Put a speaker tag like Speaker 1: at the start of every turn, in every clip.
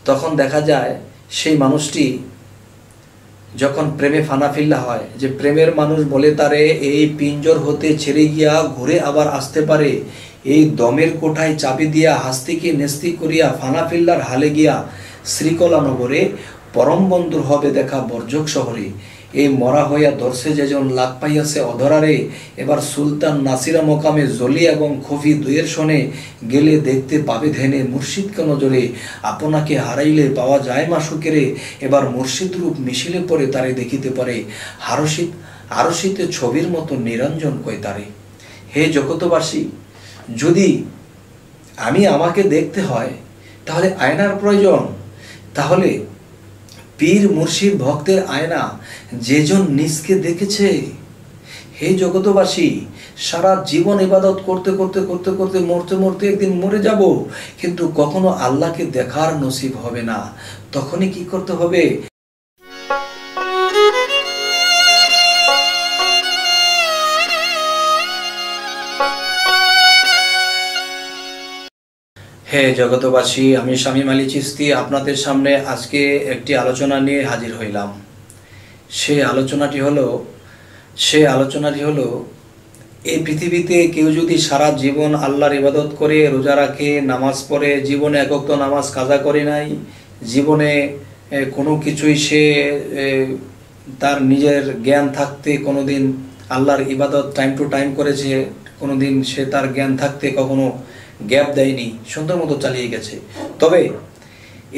Speaker 1: তখন দেখা যায় সেই মানুষটি যখন প্রেমে ফানাফিল্লা হয়, যে প্রেমের মানুষ বলে তারে এই পিঞ্জর হতে ছেড়ে গিয়া ঘুরে আবার আসতে পারে, এই দমের কোঠায় চাবি দিয়া হাস্তিকে নেস্তি করিয়া ফানাফিল্লার হালে গিয়া শ্রীকলা নগরে পরম বন্ধুর হবে দেখা বর্জক শহরে, এই মরা হইয়া দর্শে যেজন লাগ পাইয়াছে অধরারে, এবার সুলতান নাসিরা মোকামে জলি এবং খফি দুয়ের শনে গেলে দেখতে পাবে ধ্যানে মুর্শিদকে নজরে, আপনাকে হারাইলে পাওয়া যায় মাসুকেরে, এবার মুর্শিদ রূপ মিশিলে পরে তারে দেখিতে পারে, আরশিতে ছবির মতো নিরঞ্জন কয় তারে। হে জগতবাসী, যদি আমাকে দেখতে হয় তাহলে আয়নার প্রয়োজন, তাহলে পীর মুর্শিদ ভক্তের আয়না যেজন নিজকে দেখেছে। হে জগতবাসী, সারা জীবন ইবাদত করতে করতে করতে করতে মরতে মরতে একদিন মরে যাব, কিন্তু কখনো আল্লাহকে দেখার নসিব হবে না। তখনই কি করতে হবে? হে জগতবাসী, আমি শামীম আলী চিশতি আপনাদের সামনে আজকে একটি আলোচনা নিয়ে হাজির হইলাম। সেই আলোচনাটি হলো এই পৃথিবীতে কেউ যদি সারা জীবন আল্লাহর ইবাদত করে, রোজা রাখে, নামাজ পড়ে, জীবনে এক ওয়াক্ত নামাজ কাজা করে নাই, জীবনে কোনো কিছুই সে তার নিজের জ্ঞান থাকতে কোনোদিন আল্লাহর ইবাদত টাইম টু টাইম করেছে, কোনোদিন সে তার জ্ঞান থাকতে কখনো গ্যাপ দেয়নি, সুন্দর মতো চালিয়ে গেছে, তবে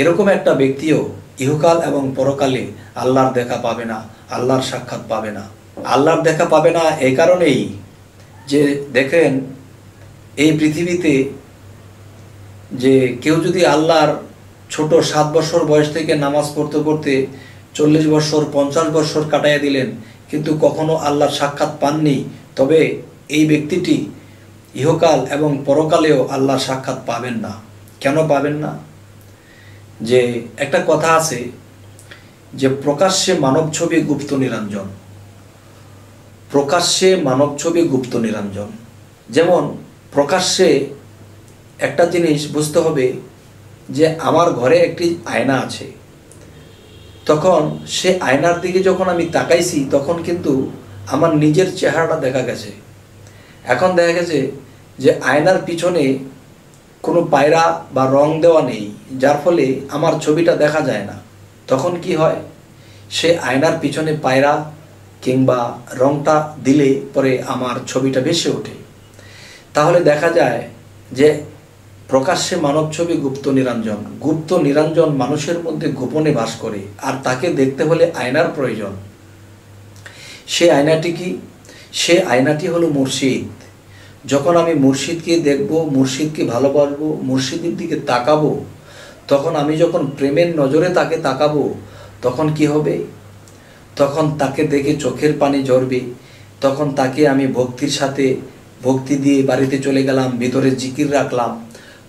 Speaker 1: এরকম একটা ব্যক্তিও ইহকাল এবং পরকালে আল্লাহর দেখা পাবে না, আল্লাহর সাক্ষাৎ পাবে না। আল্লাহর দেখা পাবে না এই কারণেই যে দেখেন, এই পৃথিবীতে যে কেউ যদি আল্লাহর ছোট 7 বছর বয়স থেকে নামাজ পড়তে পড়তে 40 বছর 50 বছর কাটাইয়া দিলেন, কিন্তু কখনো আল্লাহর সাক্ষাৎ পাননি, তবে এই ব্যক্তিটি ইহকাল এবং পরকালেও আল্লাহর সাক্ষাৎ পাবেন না। কেন পাবেন না? যে একটা কথা আছে যে প্রকাশ্যে মানব ছবি গুপ্ত নিরঞ্জন, প্রকাশ্যে মানব ছবি গুপ্ত নিরঞ্জন। যেমন প্রকাশ্যে একটা জিনিস বুঝতে হবে যে আমার ঘরে একটি আয়না আছে, তখন সে আয়নার দিকে যখন আমি তাকাইছি তখন কিন্তু আমার নিজের চেহারাটা দেখা গেছে। এখন দেখা গেছে যে আয়নার পিছনে কোনো পায়রা বা রং দেওয়া নেই, যার ফলে আমার ছবিটা দেখা যায় না। তখন কি হয়, সে আয়নার পিছনে পায়রা কিংবা রংটা দিলে পরে আমার ছবিটা ভেসে ওঠে। তাহলে দেখা যায় যে প্রকাশ্যে মানব ছবি গুপ্ত নিরঞ্জন। গুপ্ত নিরঞ্জন মানুষের মধ্যে গোপনে বাস করে, আর তাকে দেখতে হলে আয়নার প্রয়োজন। সে আয়নাটি কি? সে আয়নাটি হলো মুর্শিদ। যখন আমি মুর্শিদকে দেখব, মুর্শিদকে ভালোবাসবো, মুর্শিদের দিকে তাকাবো, তখন আমি যখন প্রেমের নজরে তাকে তাকাবো, তখন কি হবে? তখন তাকে দেখে চোখের পানি ঝরবে, তখন তাকে আমি ভক্তির সাথে ভক্তি দিয়ে বাড়িতে চলে গেলাম, ভিতরে জিকির রাখলাম,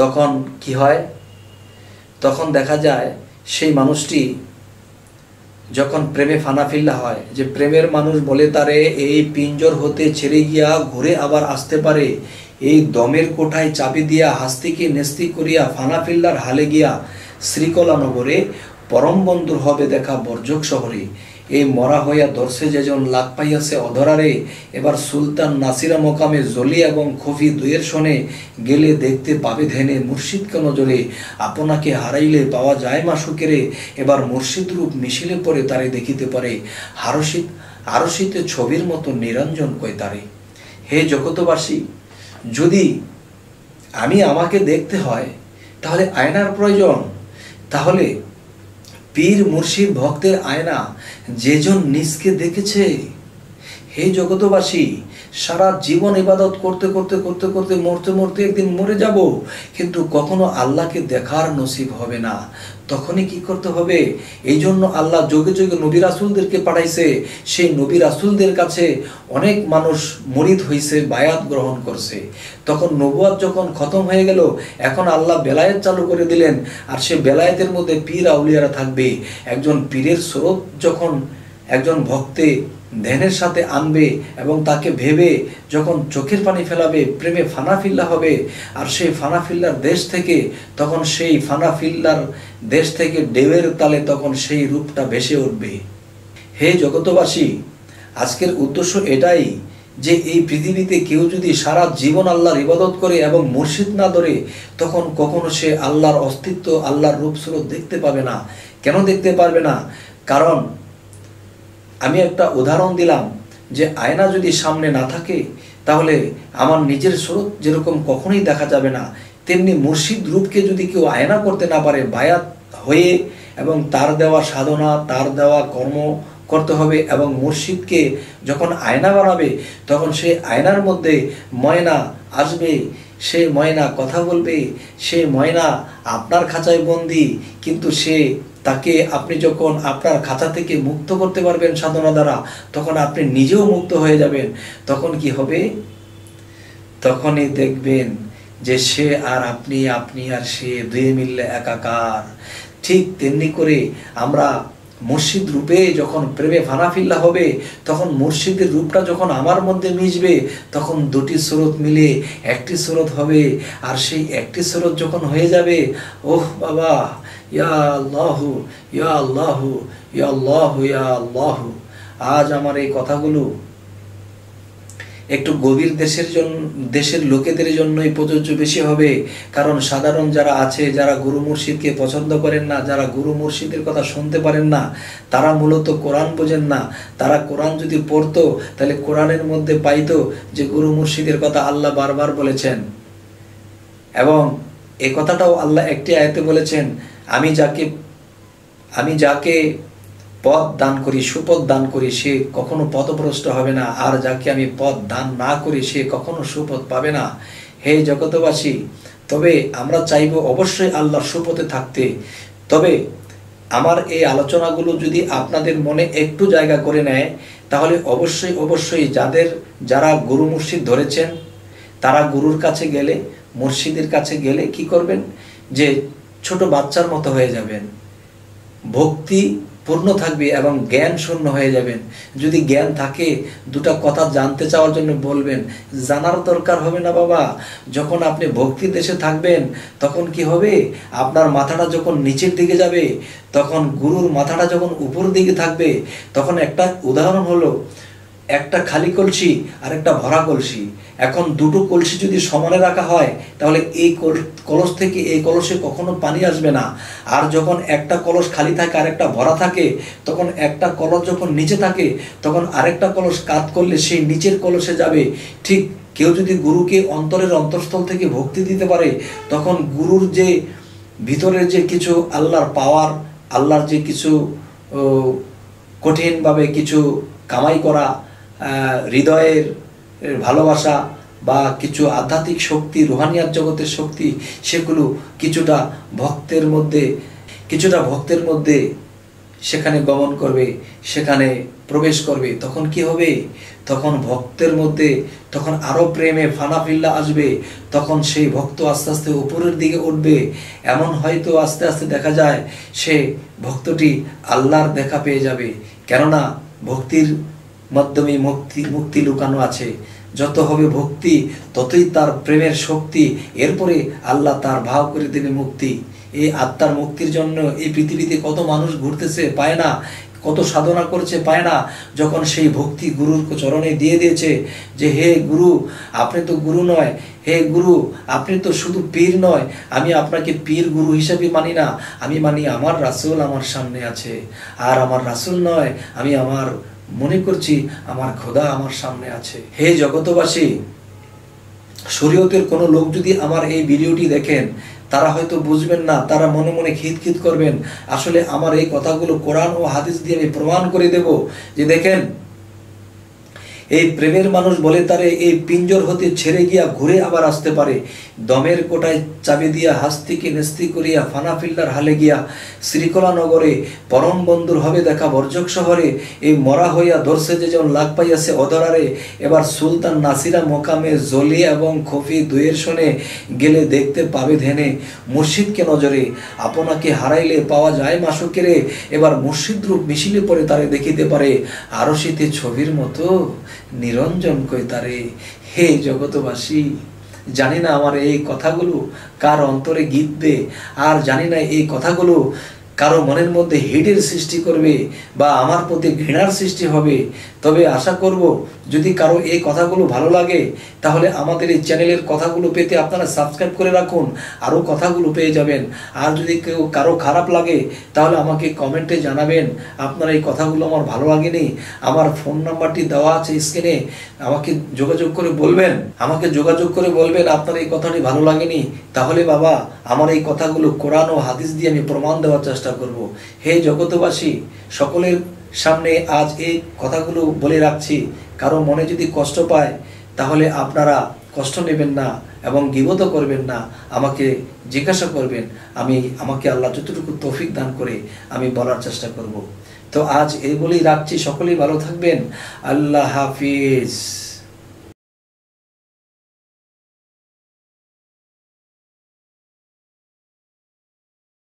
Speaker 1: তখন কি হয়? তখন দেখা যায় সেই মানুষটি যখন প্রেমে ফানাফিল্লা হয়, যে প্রেমের মানুষ বলে তারে এই পিঞ্জর হতে ছেড়ে গিয়া ঘুরে আবার আসতে পারে, এই দমের কোঠায় চাবি দিয়া হাস্তিকে নেস্তি করিয়া ফানাফিল্লার হালে গিয়া শ্রীকলা নগরে পরম বন্ধুর হবে দেখা বর্জক শহরে, এই মরা হইয়া দর্শে যেজন লাগ পাইয়াছে অধরারে, এবার সুলতান নাসিরা মোকামে জলি এবং খফি দুয়ের শনে গেলে দেখতে পাবে ধ্যানে মুর্শিদকে নজরে, আপনাকে হারাইলে পাওয়া যায় মাসুকেরে, এবার মুর্শিদ রূপ মিশিলে পরে তারে দেখিতে পারে, আরশিতে ছবির মতো নিরঞ্জন কয় তারে। হে জগতবাসী, যদি আমাকে দেখতে হয় তাহলে আয়নার প্রয়োজন, তাহলে পীর মুর্শিদ ভক্তের আয়না যেজন নিজকে দেখেছে। হে জগতবাসী, সারা জীবন ইবাদত করতে করতে করতে করতে মরতে মরতে একদিন মরে যাব, কিন্তু কখনো আল্লাহকে দেখার নসিব হবে না। তখনই কি করতে হবে? এই জন্য আল্লাহ যুগে যুগে নবী রাসূলদেরকে পাঠাইছে। সেই নবী রাসূলদের কাছে অনেক মানুষ মুরিদ হয়েছে, বায়াত গ্রহণ করছে। তখন নবুয়ত যখন খতম হয়ে গেল, এখন আল্লাহ বেলায়েত চালু করে দিলেন, আর সে বেলায়েতের মধ্যে পীর আউলিয়ারা থাকবে। একজন পীরের স্রোত যখন একজন ভক্তে ধ্যানের সাথে আনবে এবং তাকে ভেবে যখন চোখের পানি ফেলাবে, প্রেমে ফানাফিল্লা হবে, আর সেই ফানাফিল্লার দেশ থেকে তখন সেই ফানাফিল্লার দেশ থেকে ঢেউয়ের তালে তখন সেই রূপটা ভেসে উঠবে। হে জগতবাসী, আজকের উদ্দেশ্য এটাই যে এই পৃথিবীতে কেউ যদি সারা জীবন আল্লাহর ইবাদত করে এবং মুর্শিদ না ধরে, তখন কখনো সে আল্লাহর অস্তিত্ব, আল্লাহর রূপ স্বরূপ দেখতে পাবে না। কেন দেখতে পারবে না? কারণ আমি একটা উদাহরণ দিলাম যে আয়না যদি সামনে না থাকে তাহলে আমার নিজের স্বরূপ যেরকম কখনোই দেখা যাবে না, তেমনি মুর্শিদ রূপকে যদি কেউ আয়না করতে না পারে, বায়াত হয়ে এবং তার দেওয়া সাধনা, তার দেওয়া কর্ম করতে হবে এবং মুর্শিদকে যখন আয়না বানাবে তখন সেই আয়নার মধ্যে ময়না আসবে, সে ময়না কথা বলবে, সে ময়না আপনার খাঁচায় বন্দি, কিন্তু সে তাকে আপনি যখন আপনার খাঁচা থেকে মুক্ত করতে পারবেন সাধনা দ্বারা, তখন আপনি নিজেও মুক্ত হয়ে যাবেন। তখন কি হবে? তখনই দেখবেন যে সে আর আপনি, আপনি আর সে দুয়ে মিললে একাকার। ঠিক তেমনি করে আমরা মুর্শিদ রূপে যখন প্রেমে ফানাফিল্লা হবে, তখন মুর্শিদের রূপটা যখন আমার মধ্যে মিশবে, তখন দুটি স্রোত মিলে একটি স্রোত হবে। আর সেই একটি স্রোত যখন হয়ে যাবে, ওহ বাবা, ইয়া আল্লাহু ইয়া আল্লাহু ইয়া আল্লাহু ইয়া আল্লাহু। আজ আমার এই কথাগুলো একটু গভীর দেশের লোকেদের জন্যই প্রযোজ্য বেশি হবে। কারণ সাধারণ যারা আছে, যারা গুরু মুর্শিদকে পছন্দ করেন না, যারা গুরু মুর্শিদের কথা শুনতে পারেন না, তারা মূলত কোরআন বোঝেন না। তারা কোরআন যদি পড়তো তাহলে কোরআনের মধ্যে পাইতো যে গুরু মুর্শিদের কথা আল্লাহ বারবার বলেছেন, এবং এই কথাটাও আল্লাহ একটি আয়াতে বলেছেন, আমি যাকে পথ দান করি, সুপথ দান করি, সে কখনো পথভ্রষ্ট হবে না, আর যাকে আমি পথ দান না করি সে কখনো সুপথ পাবে না। হে জগতবাসী, তবে আমরা চাইব অবশ্যই আল্লাহর সুপথে থাকতে। তবে আমার এই আলোচনাগুলো যদি আপনাদের মনে একটু জায়গা করে নেয়, তাহলে অবশ্যই যারা গুরু মুর্শিদ ধরেছেন, তারা গুরুর কাছে গেলে, মুর্শিদের কাছে গেলে কি করবেন? যে ছোট বাচ্চার মতো হয়ে যাবেন, ভক্তি পূর্ণ থাকবে এবং জ্ঞান শূন্য হয়ে যাবেন। যদি জ্ঞান থাকে, দুটা কথা জানতে চাওয়ার জন্য বলবেন, জানার দরকার হবে না বাবা। যখন আপনি ভক্তির দেশে থাকবেন, তখন কি হবে? আপনার মাথাটা যখন নিচের দিকে যাবে, তখন গুরুর মাথাটা যখন উপর দিকে থাকবে, তখন একটা উদাহরণ হলো, একটা খালি কলসি আর একটা ভরা কলসি। এখন দুটো কলসি যদি সমানে রাখা হয়, তাহলে এই কলস থেকে এই কলসে কখনো পানি আসবে না। আর যখন একটা কলস খালি থাকে আর একটা ভরা থাকে, তখন একটা কলস যখন নিচে থাকে, তখন আরেকটা কলস কাত করলে সেই নিচের কলসে যাবে। ঠিক কেউ যদি গুরুকে অন্তরের অন্তঃস্থল থেকে ভক্তি দিতে পারে, তখন গুরুর যে ভিতরের যে কিছু আল্লাহর পাওয়ার, আল্লাহর যে কিছু কঠিনভাবে কিছু কামাই করা হৃদয়ের ভালোবাসা বা কিছু আধ্যাত্মিক শক্তি, রুহানিয়াত জগতের শক্তি, সেগুলো কিছুটা ভক্তের মধ্যে সেখানে গমন করবে, সেখানে প্রবেশ করবে। তখন কি হবে? তখন ভক্তের মধ্যে তখন আরো প্রেমে ফানাফিল্লা আসবে। তখন সেই ভক্ত আস্তে আস্তে উপরের দিকে উঠবে। এমন হয়তো আস্তে আস্তে দেখা যায় সে ভক্তটি আল্লাহর দেখা পেয়ে যাবে। কেননা ভক্তির মাধ্যমে মুক্তি লুকানো আছে। যত হবে ভক্তি, ততই তার প্রেমের শক্তি, এরপরে আল্লাহ তার ভাব করে দেবে মুক্তি। এই আত্মার মুক্তির জন্য এই পৃথিবীতে কত মানুষ ঘুরতেছে, পায় না, কত সাধনা করছে, পায় না। যখন সেই ভক্তি গুরুর চরণে দিয়ে দিয়েছে যে হে গুরু, আপনি তো গুরু নয়, হে গুরু আপনি তো শুধু পীর নয়, আমি আপনাকে পীর গুরু হিসাবে মানি না, আমি মানি আমার রাসূল আমার সামনে আছে। আর আমার রাসূল নয়, আমি মনে করছি আমার খোদা আমার সামনে আছে। হে জগতবাসী, শরীয়তের কোনো লোক যদি আমার এই ভিডিওটি দেখেন, তারা হয়তো বুঝবেন না, তারা মনে মনে খিতখিত করবেন। আসলে আমার এই কথাগুলো কোরআন ও হাদিস দিয়ে আমি প্রমাণ করে দেব যে দেখেন, এই প্রেমের মানুষ বলে তারে এই পিঞ্জর হতে ছেড়ে গিয়া ঘুরে আবার আসতে পারে। দমের কোটায় চাবি দিয়া হাস্তিকে নেস্তি করিয়া ফানাফিল্লার হালে গিয়া শ্রীকলা নগরে পরম বন্ধুর হবে দেখা বর্জক শহরে। এই মরা হইয়া ধরছে যে যেমন লাগ পাইয়াছে অধরারে। এবার সুলতান নাসিরা মোকামে জলি এবং খফি দুয়ের শোনে গেলে দেখতে পাবে ধ্যানে। মুর্শিদকে নজরে আপনাকে হারাইলে পাওয়া যায় মাসুকেরে। এবার মুর্শিদ রূপ মিশিলে পরে তারে দেখিতে পারে আরশিতে ছবির মতো নিরঞ্জন কই তারে। হে জগতবাসী, জানি না আমার এই কথাগুলো কার অন্তরে গীতবে, আর জানি না এই কথাগুলো কারো মনের মধ্যে হেডের সৃষ্টি করবে বা আমার প্রতি ঘৃণার সৃষ্টি হবে। তবে আশা করব যদি কারো এই কথাগুলো ভালো লাগে তাহলে আমাদের এই চ্যানেলের কথাগুলো পেতে আপনারা সাবস্ক্রাইব করে রাখুন, আরও কথাগুলো পেয়ে যাবেন। আর যদি কেউ কারো খারাপ লাগে তাহলে আমাকে কমেন্টে জানাবেন আপনার এই কথাগুলো আমার ভালো লাগেনি। আমার ফোন নাম্বারটি দেওয়া আছে স্ক্রিনে, আমাকে যোগাযোগ করে বলবেন আপনার এই কথাটি ভালো লাগেনি। তাহলে বাবা আমার এই কথাগুলো কোরআন ও হাদিস দিয়ে আমি প্রমাণ দেওয়ার চেষ্টা করব। হে জগতবাসী, সকলের সামনে আজ এই কথাগুলো বলে রাখছি। কারো মনে যদি কষ্ট পায় তাহলে আপনারা কষ্ট নেবেন না এবং গীবত করবেন না, আমাকে জিজ্ঞাসা করবেন। আমাকে আল্লাহ যতটুকু তৌফিক দান করে আমি বলার চেষ্টা করব। তো আজ এই বলেই রাখছি, সকলেই ভালো থাকবেন। আল্লাহ হাফিজ।